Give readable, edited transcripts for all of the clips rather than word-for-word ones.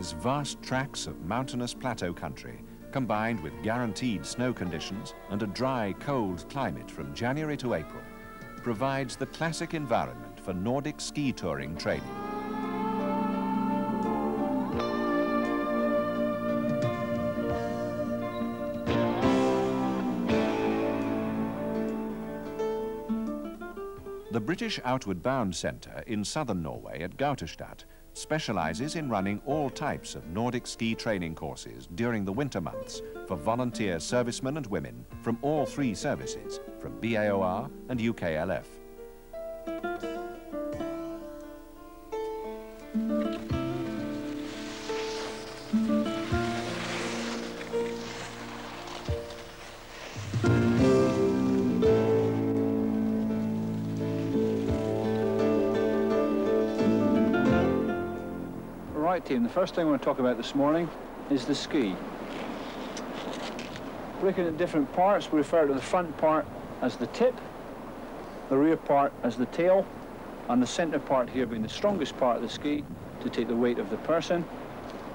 Australia's vast tracts of mountainous plateau country, combined with guaranteed snow conditions and a dry, cold climate from January to April, provides the classic environment for Nordic ski touring training. The British Outward Bound Centre in southern Norway at Gautestad specialises in running all types of Nordic ski training courses during the winter months for volunteer servicemen and women from all three services, from BAOR and UKLF. Team, the first thing I want to talk about this morning is the ski. Breaking it into different parts, we refer to the front part as the tip, the rear part as the tail, and the centre part here being the strongest part of the ski to take the weight of the person.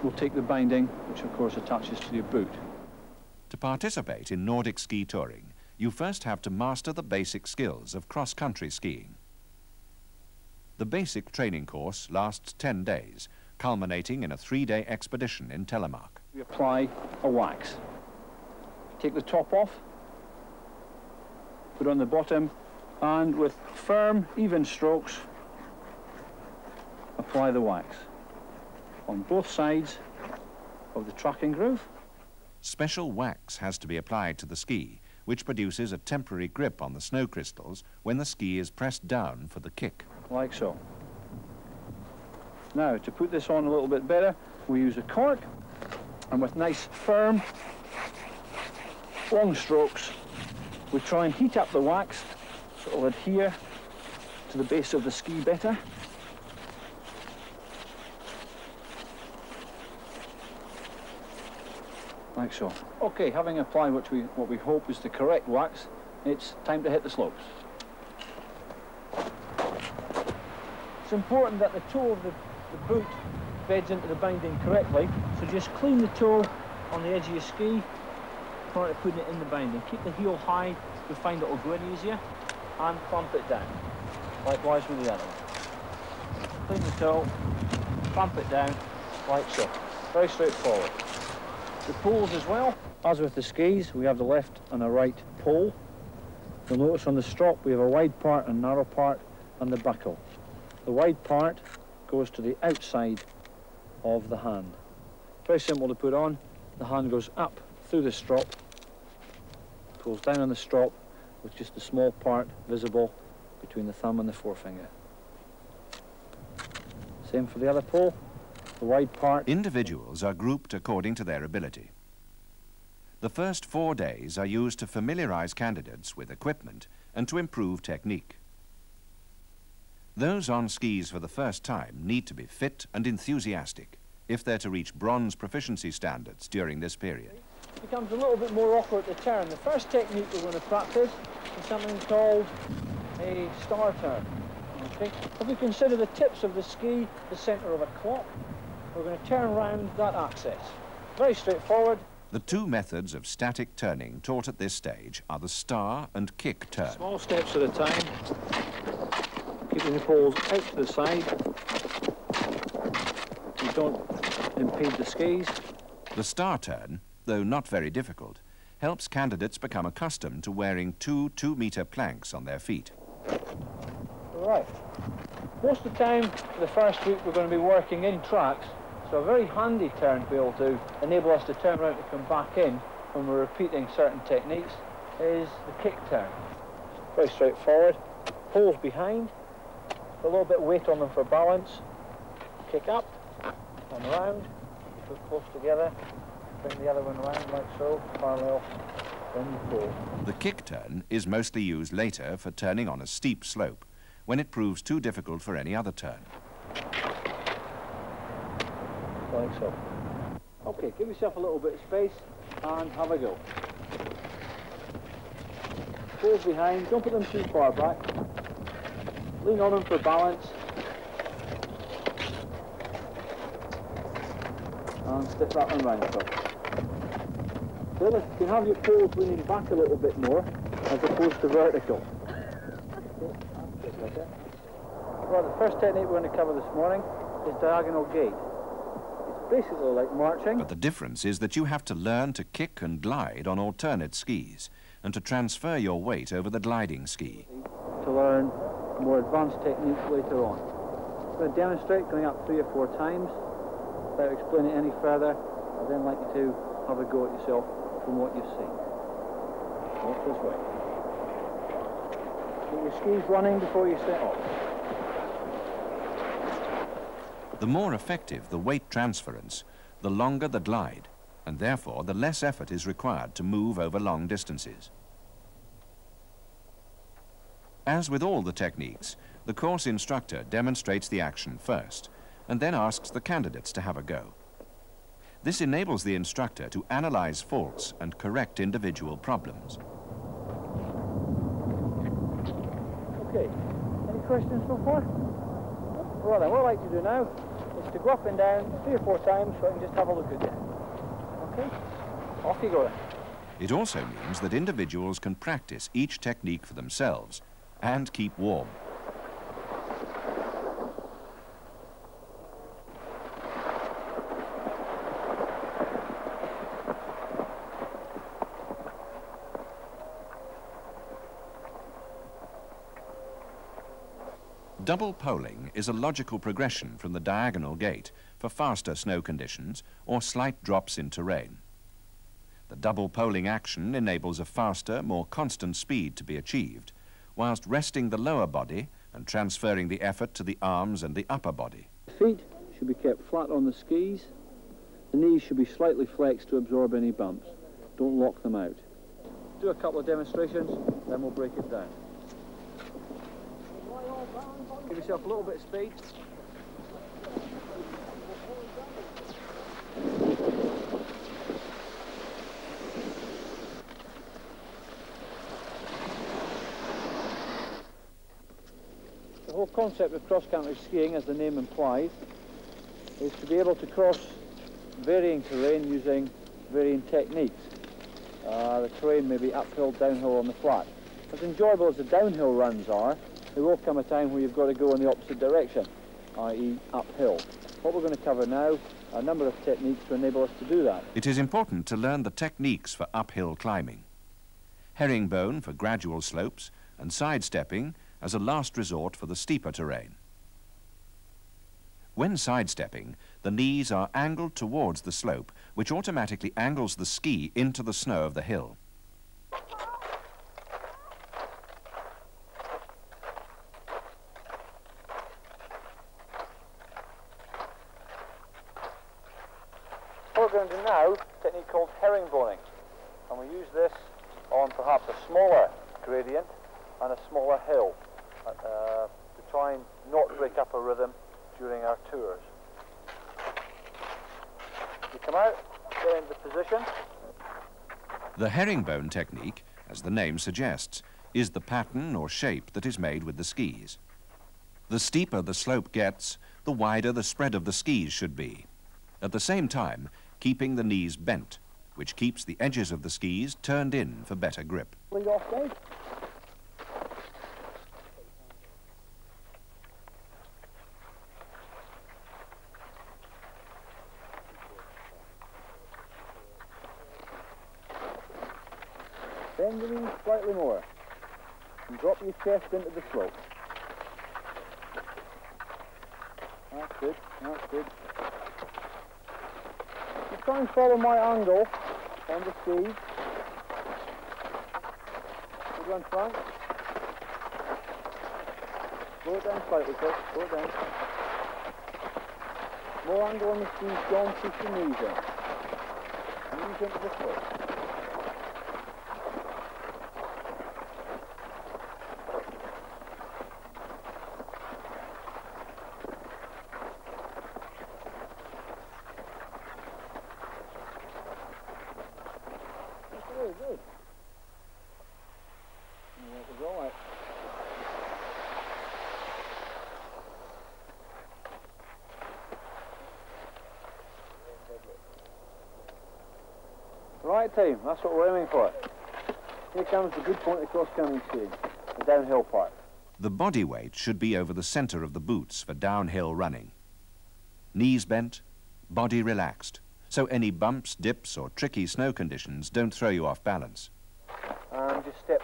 We'll take the binding, which of course attaches to your boot. To participate in Nordic ski touring, you first have to master the basic skills of cross-country skiing. The basic training course lasts 10 days, culminating in a 3-day expedition in Telemark. We apply a wax. Take the top off, put on the bottom, and with firm, even strokes, apply the wax on both sides of the tracking groove. Special wax has to be applied to the ski, which produces a temporary grip on the snow crystals when the ski is pressed down for the kick. Like so. Now, to put this on a little bit better, we use a cork, and with nice, firm, long strokes, we try and heat up the wax so it'll adhere to the base of the ski better. Like so. Okay, having applied what we hope is the correct wax, it's time to hit the slopes. It's important that the toe of the boot beds into the binding correctly, so just clean the toe on the edge of your ski prior to putting it in the binding. Keep the heel high, you'll find it will go in easier, and clamp it down. Likewise with the other one. Clean the toe, clamp it down, like so. Very straightforward. The poles as well. As with the skis, we have the left and a right pole. You'll notice on the strop we have a wide part and narrow part and the buckle. The wide part goes to the outside of the hand. Very simple to put on. The hand goes up through the strop, pulls down on the strop with just the small part visible between the thumb and the forefinger. Same for the other pole, the wide part. Individuals are grouped according to their ability. The first 4 days are used to familiarize candidates with equipment and to improve technique. Those on skis for the first time need to be fit and enthusiastic if they're to reach bronze proficiency standards during this period. It becomes a little bit more awkward to turn. The first technique we're going to practice is something called a star turn. Okay? If we consider the tips of the ski the centre of a clock, we're going to turn round that axis. Very straightforward. The two methods of static turning taught at this stage are the star and kick turn. Small steps at a time. Keeping the poles out to the side. You don't impede the skis. The star turn, though not very difficult, helps candidates become accustomed to wearing two 2-metre planks on their feet. Right. Most of the time, for the first week, we're going to be working in tracks, so a very handy turn to be able to enable us to turn around to come back in when we're repeating certain techniques is the kick turn. Very straightforward. Poles behind. A little bit of weight on them for balance. Kick up and round, put close together, bring the other one round like so, parallel, then you pull. The kick turn is mostly used later for turning on a steep slope, when it proves too difficult for any other turn. Like so. Okay, give yourself a little bit of space and have a go. Poles behind, don't put them too far back. Lean on them for balance. And stick that one round first. So you can have your poles leaning back a little bit more, as opposed to vertical. Okay. Well, the first technique we're going to cover this morning is diagonal gait. It's basically like marching. But the difference is that you have to learn to kick and glide on alternate skis and to transfer your weight over the gliding ski. To learn more advanced techniques later on. I'm going to demonstrate going up 3 or 4 times. Without explaining it any further, I'd then like you to have a go at yourself from what you've seen. Walk this way. Get your skis running before you set off. The more effective the weight transference, the longer the glide, and therefore the less effort is required to move over long distances. As with all the techniques, the course instructor demonstrates the action first, and then asks the candidates to have a go. This enables the instructor to analyze faults and correct individual problems. Okay, any questions so far? Well then, what I'd like to do now is to go up and down 3 or 4 times so I can just have a look at you. Okay, off you go then. It also means that individuals can practice each technique for themselves and keep warm. Double poling is a logical progression from the diagonal gait for faster snow conditions or slight drops in terrain. The double poling action enables a faster, more constant speed to be achieved, whilst resting the lower body and transferring the effort to the arms and the upper body. The feet should be kept flat on the skis. The knees should be slightly flexed to absorb any bumps. Don't lock them out. Do a couple of demonstrations, then we'll break it down. Give yourself a little bit of speed. The whole concept of cross-country skiing, as the name implies, is to be able to cross varying terrain using varying techniques. The terrain may be uphill, downhill, on the flat. As enjoyable as the downhill runs are, there will come a time where you've got to go in the opposite direction, i.e. uphill. What we're going to cover now are a number of techniques to enable us to do that. It is important to learn the techniques for uphill climbing. Herringbone for gradual slopes and sidestepping as a last resort for the steeper terrain. When sidestepping, the knees are angled towards the slope, which automatically angles the ski into the snow of the hill. What we're going to do now is a technique called herringboning, and we use this on perhaps a smaller gradient and a smaller hill to try and not break up a rhythm during our tours. You come out, get into position. The herringbone technique, as the name suggests, is the pattern or shape that is made with the skis. The steeper the slope gets, the wider the spread of the skis should be. At the same time, keeping the knees bent, which keeps the edges of the skis turned in for better grip. Lead off, Dave. Bend the knees slightly more and drop your chest into the slope. That's good, that's good. You try and follow my angle on the skis. You go in front. Slow it down slightly, Chris. Slow it down. More angle on the skis, don't push your knees in. Knees into the slope. Very good. And that was all right. Right team, that's what we're aiming for. Here comes the good point of cross-country skiing, the downhill part. The body weight should be over the center of the boots for downhill running. Knees bent, body relaxed, so any bumps, dips or tricky snow conditions don't throw you off balance. And just step.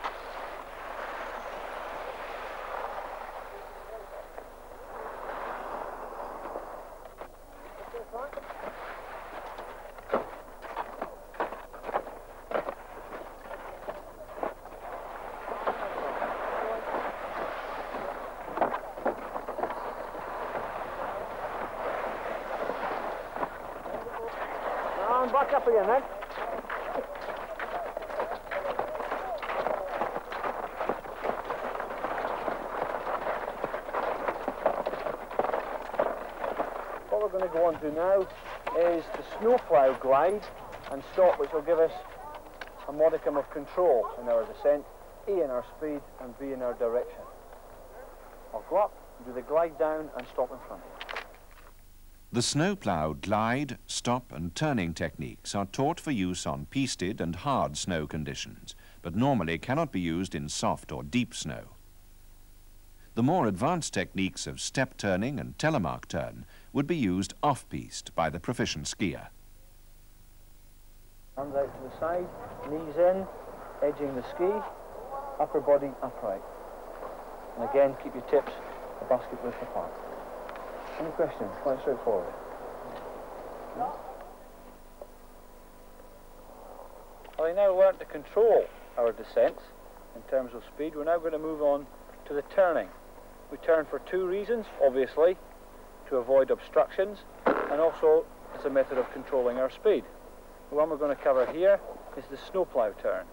And back up again then. What we're going to go on to now is the snowplough glide and stop, which will give us a modicum of control in our descent, A in our speed and B in our direction. I'll go up, do the glide down and stop in front of you. The snowplow glide, stop and turning techniques are taught for use on pisted and hard snow conditions, but normally cannot be used in soft or deep snow. The more advanced techniques of step turning and telemark turn would be used off-piste by the proficient skier. Hands out to the side, knees in, edging the ski, upper body upright. And again, keep your tips a basket width apart. Any questions? Quite straightforward. Having now learnt to control our descents in terms of speed, we're now going to move on to the turning. We turn for two reasons, obviously, to avoid obstructions, and also as a method of controlling our speed. The one we're going to cover here is the snowplow turn.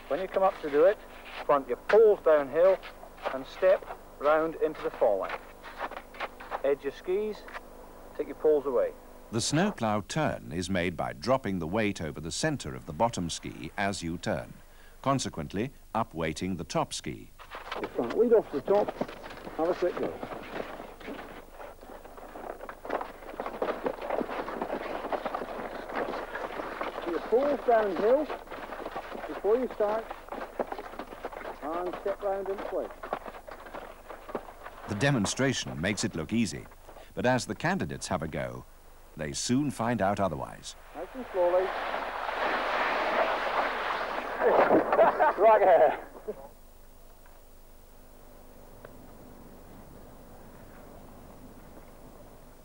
When you come up to do it, front your poles downhill and step round into the fall line. Edge your skis, take your poles away. The snowplow turn is made by dropping the weight over the center of the bottom ski as you turn, consequently up-weighting the top ski. Your front lead off the top, have a quick go. Your poles downhill before you start and step round into place. The demonstration makes it look easy, but as the candidates have a go, they soon find out otherwise. Nice and slowly. Right ahead.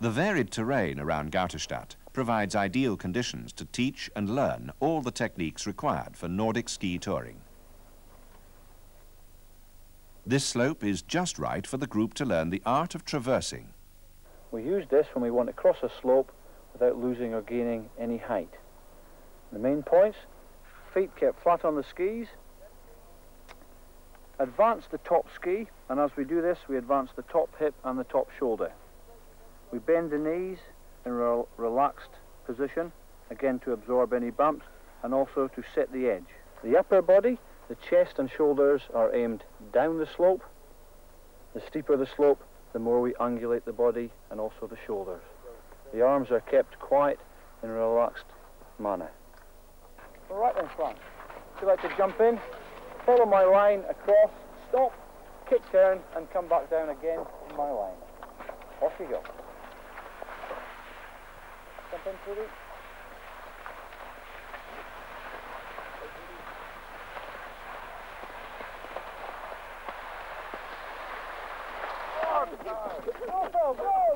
The varied terrain around Gauterstadt provides ideal conditions to teach and learn all the techniques required for Nordic ski touring. This slope is just right for the group to learn the art of traversing. We use this when we want to cross a slope without losing or gaining any height. The main points: feet kept flat on the skis, advance the top ski, and as we do this we advance the top hip and the top shoulder. We bend the knees in a relaxed position, again to absorb any bumps and also to set the edge. The upper body, the chest and shoulders are aimed down the slope. The steeper the slope, the more we ungulate the body and also the shoulders. The arms are kept quiet in a relaxed manner. All right then, Frank. If you like to jump in, follow my line across, stop, kick turn and come back down again in my line. Off you go. Jump in, Trudy. Go, go, go!